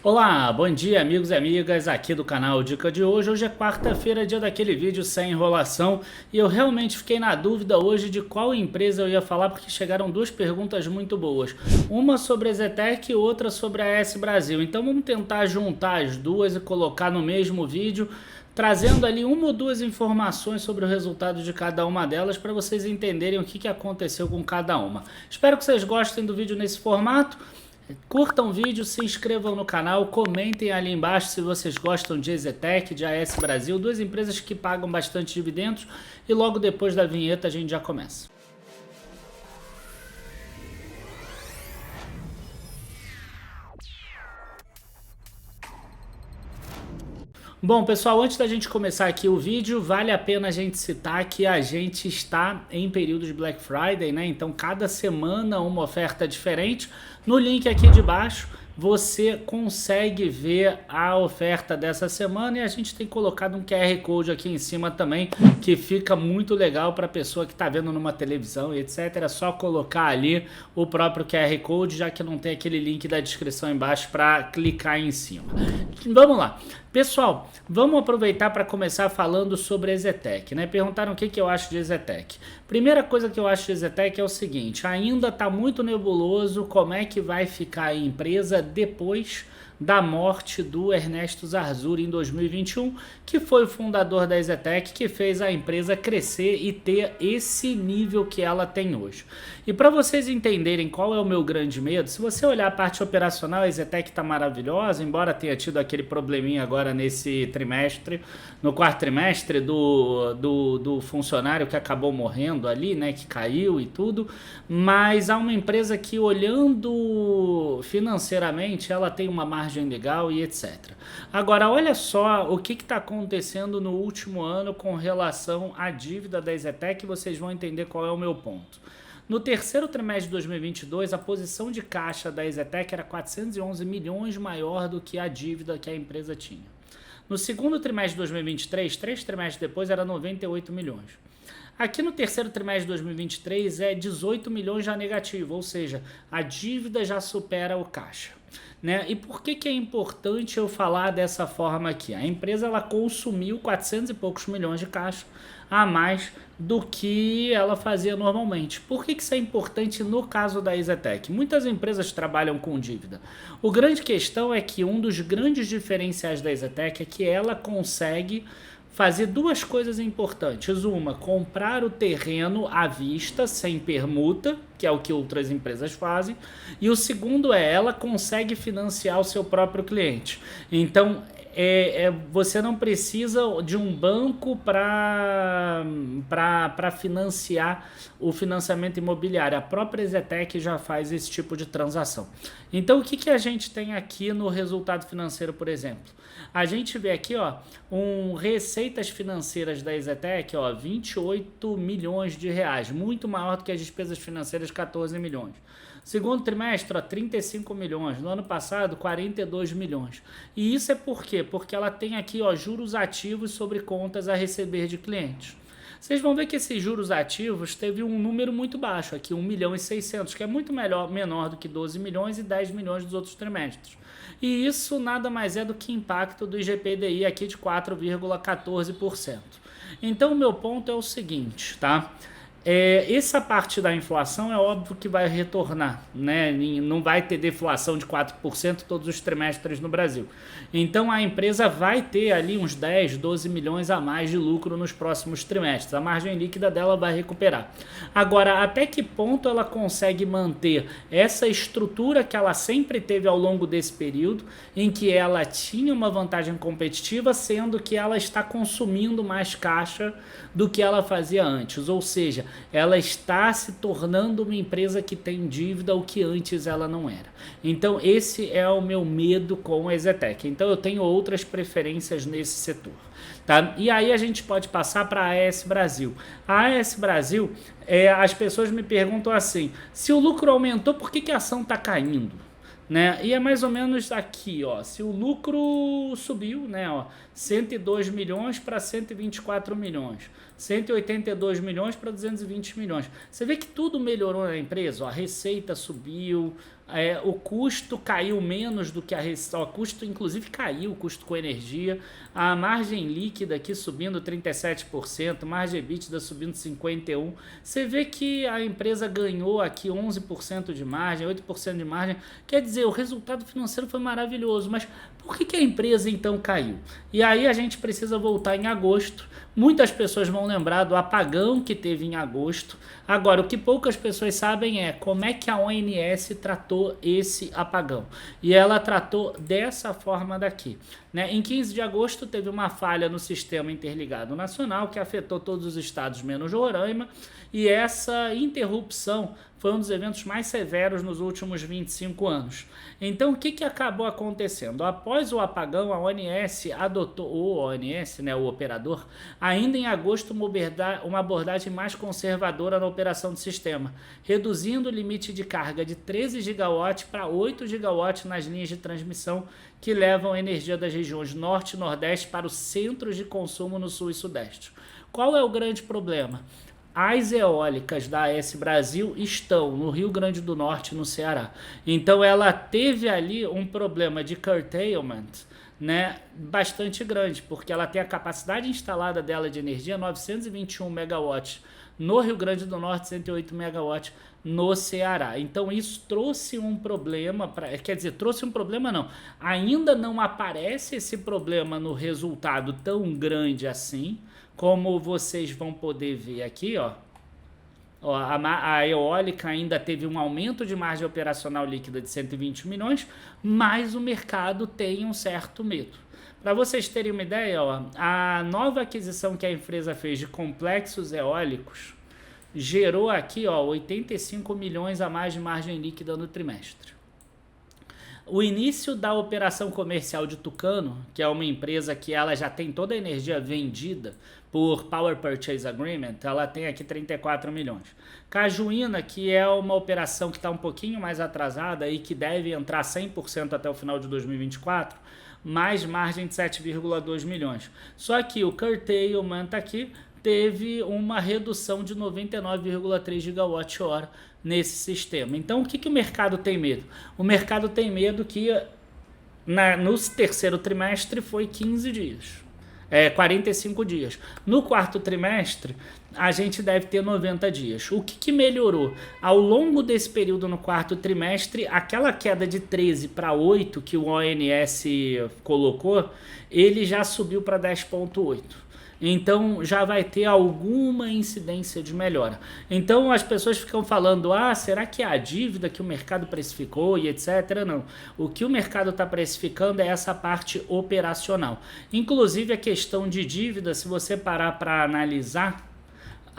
Olá, bom dia amigos e amigas aqui do canal Dica de Hoje. Hoje é quarta-feira, dia daquele vídeo sem enrolação, e eu realmente fiquei na dúvida hoje de qual empresa eu ia falar, porque chegaram duas perguntas muito boas. Uma sobre a Zetec e outra sobre a AS Brasil. Então vamos tentar juntar as duas e colocar no mesmo vídeo, trazendo ali uma ou duas informações sobre o resultado de cada uma delas para vocês entenderem o que aconteceu com cada uma. Espero que vocês gostem do vídeo nesse formato. Curtam o vídeo, se inscrevam no canal, comentem ali embaixo se vocês gostam de Zetec, de AS Brasil, duas empresas que pagam bastante dividendos, e logo depois da vinheta a gente já começa. Bom, pessoal, antes da gente começar aqui o vídeo, vale a pena a gente citar que a gente está em período de Black Friday, né? Então, cada semana uma oferta diferente. No link aqui de baixo, você consegue ver a oferta dessa semana, e a gente tem colocado um QR Code aqui em cima também, que fica muito legal para a pessoa que está vendo numa televisão e etc. É só colocar ali o próprio QR Code, já que não tem aquele link da descrição embaixo para clicar em cima. Vamos lá. Pessoal, vamos aproveitar para começar falando sobre a Zetec, né? Perguntaram o que eu acho de Zetec. Primeira coisa que eu acho de Zetec é o seguinte: ainda está muito nebuloso como é que vai ficar a empresa depois da morte do Ernesto Zarzuri em 2021, que foi o fundador da Zetec, que fez a empresa crescer e ter esse nível que ela tem hoje. E para vocês entenderem qual é o meu grande medo, se você olhar a parte operacional, a Zetec está maravilhosa, embora tenha tido aquele probleminha agora nesse trimestre, no quarto trimestre do funcionário que acabou morrendo ali, né, que caiu e tudo, mas há uma empresa que, olhando financeiramente, ela tem uma margem legal e etc. Agora, olha só o que está acontecendo no último ano com relação à dívida da Zetec, vocês vão entender qual é o meu ponto. No terceiro trimestre de 2022, a posição de caixa da Zetec era 411 milhões maior do que a dívida que a empresa tinha. No segundo trimestre de 2023, 3 trimestres depois, era 98 milhões. Aqui no terceiro trimestre de 2023 é 18 milhões já negativo, ou seja, a dívida já supera o caixa. Né? E por que é importante eu falar dessa forma aqui? A empresa ela consumiu 400 e poucos milhões de caixa a mais do que ela fazia normalmente. Por que isso é importante no caso da Zetec? Muitas empresas trabalham com dívida. O grande questão é que um dos grandes diferenciais da Zetec é que ela consegue fazer duas coisas importantes. Uma, comprar o terreno à vista, sem permuta, que é o que outras empresas fazem. E o segundo ela consegue financiar o seu próprio cliente. Então, você não precisa de um banco para financiar o financiamento imobiliário. A própria Zetec já faz esse tipo de transação. Então, o que a gente tem aqui no resultado financeiro, por exemplo? A gente vê aqui, ó, receitas financeiras da Zetec, ó, 28 milhões de reais, muito maior do que as despesas financeiras, 14 milhões. Segundo trimestre, ó, 35 milhões. No ano passado, 42 milhões. E isso é por quê? Porque ela tem aqui, ó, juros ativos sobre contas a receber de clientes. Vocês vão ver que esses juros ativos teve um número muito baixo, aqui 1 milhão e 600, que é muito menor do que 12 milhões e 10 milhões dos outros trimestres. E isso nada mais é do que impacto do IGPDI aqui de 4,14%. Então o meu ponto é o seguinte, tá? Essa parte da inflação é óbvio que vai retornar, né? Não vai ter deflação de 4% todos os trimestres no Brasil. Então a empresa vai ter ali uns 10, 12 milhões a mais de lucro nos próximos trimestres. A margem líquida dela vai recuperar. Agora, até que ponto ela consegue manter essa estrutura que ela sempre teve ao longo desse período, em que ela tinha uma vantagem competitiva, sendo que ela está consumindo mais caixa do que ela fazia antes. Ou seja, ela está se tornando uma empresa que tem dívida, o que antes ela não era. Então esse é o meu medo com a Zetec. Então eu tenho outras preferências nesse setor. Tá? E aí a gente pode passar para a AS Brasil. A AS Brasil, as pessoas me perguntam assim, se o lucro aumentou, por que a ação está caindo? Né? E é mais ou menos aqui, ó, se o lucro subiu, né, ó, 102 milhões para 124 milhões, 182 milhões para 220 milhões. Você vê que tudo melhorou na empresa, ó, a receita subiu, O custo caiu menos do que a receita, o custo inclusive caiu, o custo com energia, a margem líquida aqui subindo 37%, margem EBITDA subindo 51%, você vê que a empresa ganhou aqui 11% de margem, 8% de margem, quer dizer, o resultado financeiro foi maravilhoso, mas por que a empresa então caiu? E aí a gente precisa voltar em agosto. Muitas pessoas vão lembrar do apagão que teve em agosto. Agora, o que poucas pessoas sabem é como é que a ONS tratou esse apagão. E ela tratou dessa forma daqui. Né? Em 15 de agosto teve uma falha no Sistema Interligado Nacional que afetou todos os estados menos Roraima, e essa interrupção foi um dos eventos mais severos nos últimos 25 anos. Então, o que acabou acontecendo? Após o apagão, a ONS adotou, o ONS, né, o operador, ainda em agosto, uma abordagem mais conservadora na operação do sistema, reduzindo o limite de carga de 13 gigawatts para 8 gigawatts nas linhas de transmissão que levam energia das regiões norte e nordeste para os centros de consumo no sul e sudeste. Qual é o grande problema? As eólicas da AES Brasil estão no Rio Grande do Norte e no Ceará. Então ela teve ali um problema de curtailment, né, bastante grande, porque ela tem a capacidade instalada dela de energia 921 megawatts no Rio Grande do Norte, 108 megawatts no Ceará. Então isso trouxe um problema, trouxe um problema não, ainda não aparece esse problema no resultado tão grande assim, como vocês vão poder ver aqui, ó. A eólica ainda teve um aumento de margem operacional líquida de 120 milhões, mas o mercado tem um certo medo. Para vocês terem uma ideia, ó, a nova aquisição que a empresa fez de complexos eólicos gerou aqui, ó, 85 milhões a mais de margem líquida no trimestre. O início da operação comercial de Tucano, que é uma empresa que ela já tem toda a energia vendida por Power Purchase Agreement, ela tem aqui 34 milhões. Cajuína, que é uma operação que está um pouquinho mais atrasada e que deve entrar 100% até o final de 2024, mais margem de 7,2 milhões. Só que o curtailment aqui teve uma redução de 99,3 gigawatt-hora nesse sistema. Então, o que o mercado tem medo? O mercado tem medo que no terceiro trimestre foi 15 dias, 45 dias. No quarto trimestre, a gente deve ter 90 dias. O que melhorou? Ao longo desse período no quarto trimestre, aquela queda de 13 para 8 que o ONS colocou, ele já subiu para 10,8. Então já vai ter alguma incidência de melhora. Então as pessoas ficam falando, será que é a dívida que o mercado precificou e etc? Não. O que o mercado está precificando é essa parte operacional. Inclusive a questão de dívida, se você parar para analisar,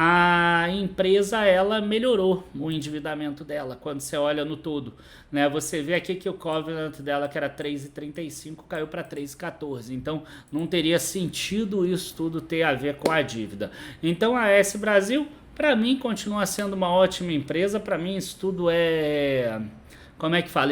a empresa ela melhorou o endividamento dela quando você olha no todo, né? Você vê aqui que o covenant dela, que era 3,35, caiu para 3,14. Então não teria sentido isso tudo ter a ver com a dívida. Então a AES Brasil, para mim, continua sendo uma ótima empresa. Para mim isso tudo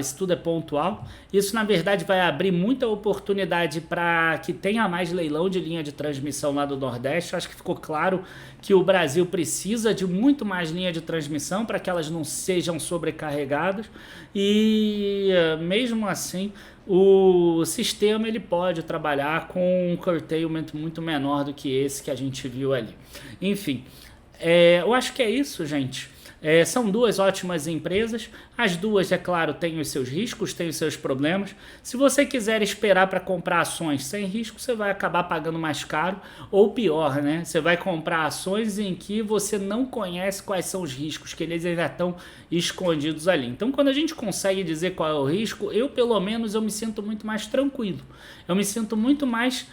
isso tudo é pontual. Isso, na verdade, vai abrir muita oportunidade para que tenha mais leilão de linha de transmissão lá do Nordeste. Acho que ficou claro que o Brasil precisa de muito mais linha de transmissão para que elas não sejam sobrecarregadas. E, mesmo assim, o sistema ele pode trabalhar com um curtailment muito menor do que esse que a gente viu ali. Enfim, eu acho que é isso, gente. São duas ótimas empresas, as duas, é claro, têm os seus riscos, têm os seus problemas. Se você quiser esperar para comprar ações sem risco, você vai acabar pagando mais caro, ou pior, né? Você vai comprar ações em que você não conhece quais são os riscos, que eles ainda estão escondidos ali. Então, quando a gente consegue dizer qual é o risco, pelo menos eu me sinto muito mais tranquilo. Eu me sinto muito mais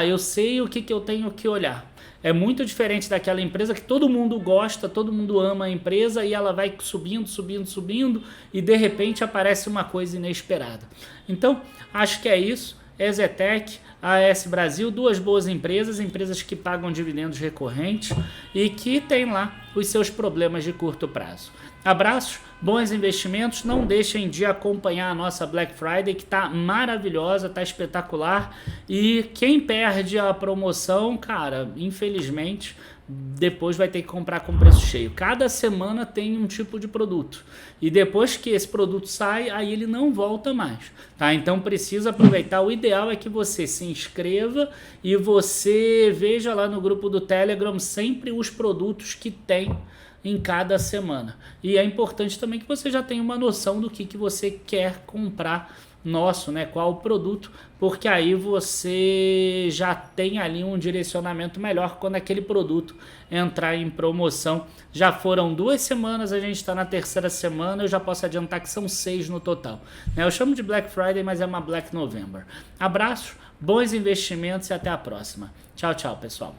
eu sei o que eu tenho que olhar. É muito diferente daquela empresa que todo mundo gosta, todo mundo ama a empresa e ela vai subindo e de repente aparece uma coisa inesperada. Então, acho que é isso. EZTEC, AES Brasil, duas boas empresas que pagam dividendos recorrentes e que têm lá os seus problemas de curto prazo. Abraços, bons investimentos, não deixem de acompanhar a nossa Black Friday que está maravilhosa, está espetacular, e quem perde a promoção, cara, infelizmente depois vai ter que comprar com preço cheio. Cada semana tem um tipo de produto. E depois que esse produto sai, aí ele não volta mais. Tá? Então precisa aproveitar. O ideal é que você se inscreva e você veja lá no grupo do Telegram sempre os produtos que tem em cada semana. E é importante também que você já tenha uma noção do que você quer comprar nosso, né? Qual o produto, porque aí você já tem ali um direcionamento melhor quando aquele produto entrar em promoção. Já foram 2 semanas, a gente está na 3ª semana, eu já posso adiantar que são 6 no total, né? Eu chamo de Black Friday, mas é uma Black November. Abraço, bons investimentos e até a próxima. Tchau, tchau, pessoal.